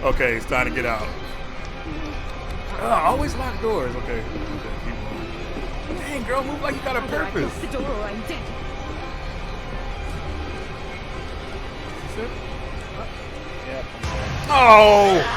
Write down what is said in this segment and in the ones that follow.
Okay, it's time to get out. Always lock doors. Okay. Keep going. Dang, girl, move like you got a purpose. The door or I'm dead. Oh!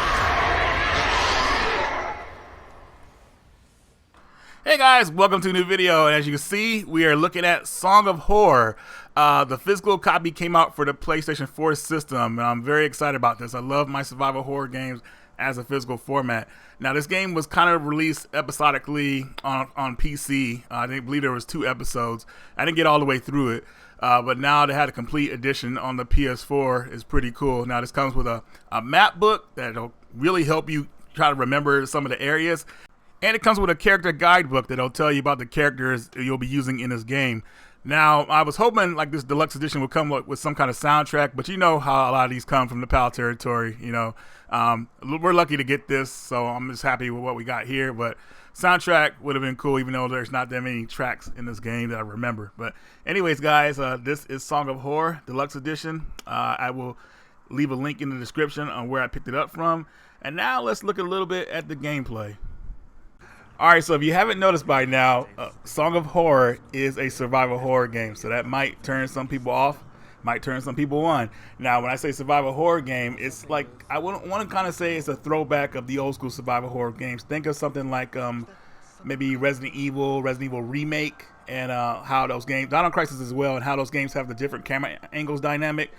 Hey guys, welcome to a new video, and as you can see, we are looking at Song of Horror. The physical copy came out for the PlayStation 4 system, and I'm very excited about this. I love my survival horror games as a physical format. Now, this game was kind of released episodically on PC. I believe there was 2 episodes. I didn't get all the way through it, but now they had a complete edition on the PS4. It's pretty cool. Now, this comes with a map book that'll really help you try to remember some of the areas. And it comes with a character guidebook that'll tell you about the characters you'll be using in this game. Now, I was hoping like this deluxe edition would come with some kind of soundtrack, but you know how a lot of these come from the PAL territory, you know. We're lucky to get this, so I'm just happy with what we got here. But soundtrack would have been cool, even though there's not that many tracks in this game that I remember. But anyways, guys, this is Song of Horror Deluxe Edition. I will leave a link in the description on where I picked it up from. And now let's look a little bit at the gameplay. Alright, so if you haven't noticed by now, Song of Horror is a survival horror game, so that might turn some people off, might turn some people on. Now, when I say survival horror game, it's like, I want to kind of say it's a throwback of the old school survival horror games. Think of something like maybe Resident Evil Remake, and how those games, Dino Crisis as well, and how those games have the different camera angles dynamic.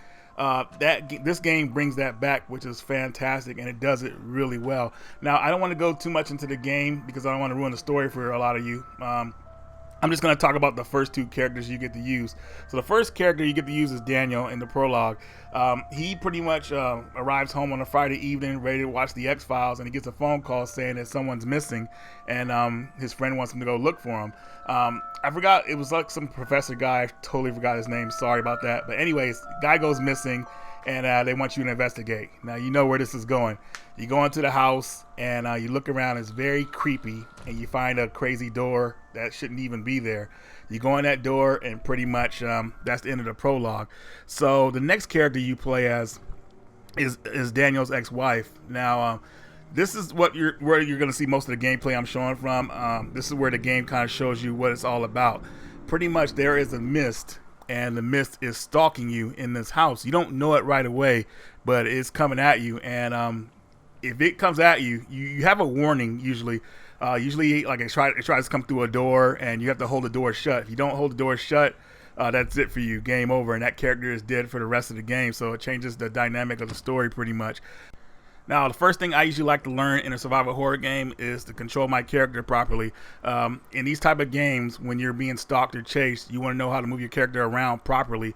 This game brings that back, which is fantastic, and it does it really well. Now, I don't want to go too much into the game because I don't want to ruin the story for a lot of you. I'm just going to talk about the first 2 characters you get to use. So the first character you get to use is Daniel in the prologue. He pretty much arrives home on a Friday evening ready to watch the X-Files, and he gets a phone call saying that someone's missing, and his friend wants him to go look for him. I forgot, it was like some professor guy. I totally forgot his name. Sorry about that. But anyways, guy goes missing, and they want you to investigate. Now, you know where this is going. You go into the house, and you look around. It's very creepy, and you find a crazy door that shouldn't even be there. You go in that door, and pretty much that's the end of the prologue. So the next character you play as is Daniel's ex-wife. Now, this is where you're going to see most of the gameplay I'm showing from. This is where the game kind of shows you what it's all about. Pretty much there is a mist, and the mist is stalking you in this house. You don't know it right away, but it's coming at you. And if it comes at you, you have a warning usually. Usually, like it tries to come through a door, and you have to hold the door shut. If you don't hold the door shut, that's it for you. Game over, and that character is dead for the rest of the game. So it changes the dynamic of the story pretty much. Now, the first thing I usually like to learn in a survival horror game is to control my character properly. In these type of games, when you're being stalked or chased, you want to know how to move your character around properly,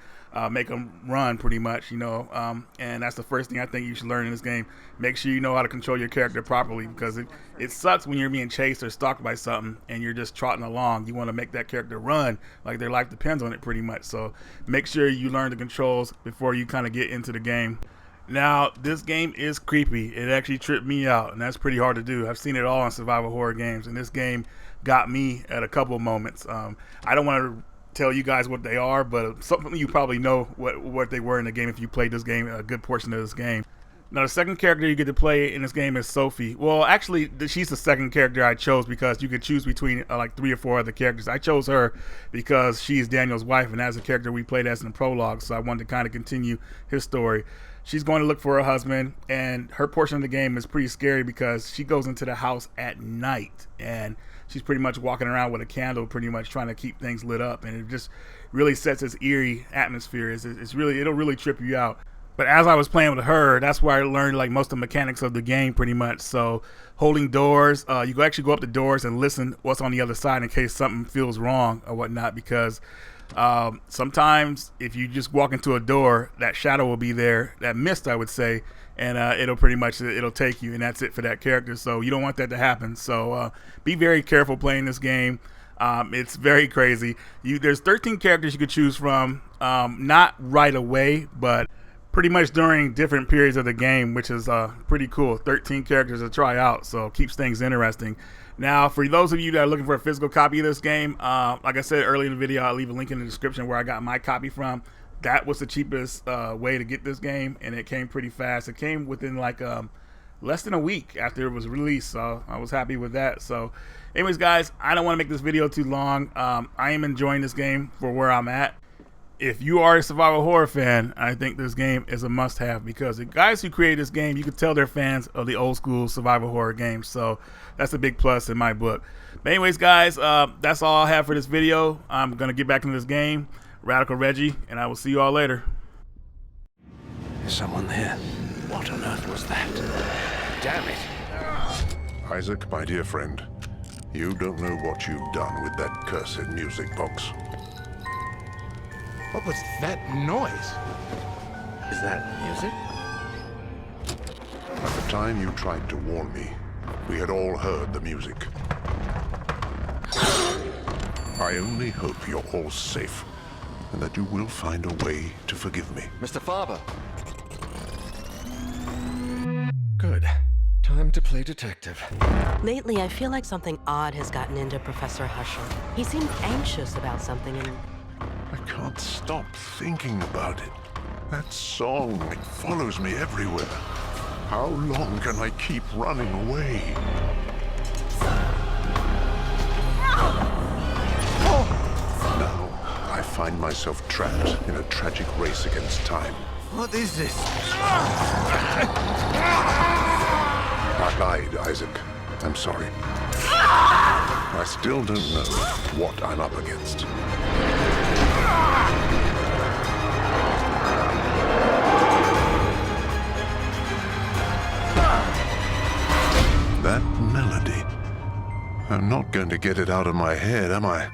make them run pretty much, you know. And that's the first thing I think you should learn in this game. Make sure you know how to control your character properly, because it sucks when you're being chased or stalked by something and you're just trotting along. You want to make that character run like their life depends on it pretty much. So make sure you learn the controls before you kind of get into the game. Now, this game is creepy. It actually tripped me out, and that's pretty hard to do. I've seen it all in survival horror games, and this game got me at a couple of moments. I don't want to tell you guys what they are, but something you probably know what they were in the game if you played this game, a good portion of this game. Now, the second character you get to play in this game is Sophie. Well, actually, she's the second character I chose because you could choose between like 3 or 4 other characters. I chose her because she's Daniel's wife, and that's a character we played as in the prologue, so I wanted to kind of continue his story. She's going to look for her husband, and her portion of the game is pretty scary because she goes into the house at night, and she's pretty much walking around with a candle, pretty much trying to keep things lit up, and it just really sets this eerie atmosphere. It'll really trip you out. But as I was playing with her, that's where I learned like most of the mechanics of the game pretty much. So holding doors, you can actually go up the doors and listen what's on the other side in case something feels wrong or whatnot, because sometimes if you just walk into a door, that shadow will be there, that mist I would say, and it'll take you, and that's it for that character. So you don't want that to happen. So be very careful playing this game. It's very crazy. There's 13 characters you could choose from, not right away, but pretty much during different periods of the game, which is pretty cool. 13 characters to try out, so keeps things interesting. Now, for those of you that are looking for a physical copy of this game, like I said earlier in the video, I'll leave a link in the description where I got my copy from. That was the cheapest way to get this game, and it came pretty fast. It came within like less than a week after it was released, so I was happy with that. So anyways, guys, I don't want to make this video too long. I am enjoying this game for where I'm at. If you are a survival horror fan, I think this game is a must-have, because the guys who created this game, you could tell they're fans of the old school survival horror games, so that's a big plus in my book. But anyways, guys, that's all I have for this video. I'm gonna get back into this game, Radical Reggie, and I will see you all later. There's someone there. What on earth was that? Damn it. Isaac, my dear friend, you don't know what you've done with that cursed music box. What was that noise? Is that music? At the time you tried to warn me, we had all heard the music. I only hope you're all safe, and that you will find a way to forgive me. Mr. Farber. Good. Time to play detective. Lately, I feel like something odd has gotten into Professor Hushel. He seemed anxious about something and... I can't stop thinking about it. That song, it follows me everywhere. How long can I keep running away? Now, I find myself trapped in a tragic race against time. What is this? I lied, Isaac. I'm sorry. I still don't know what I'm up against. That melody. I'm not going to get it out of my head, am I?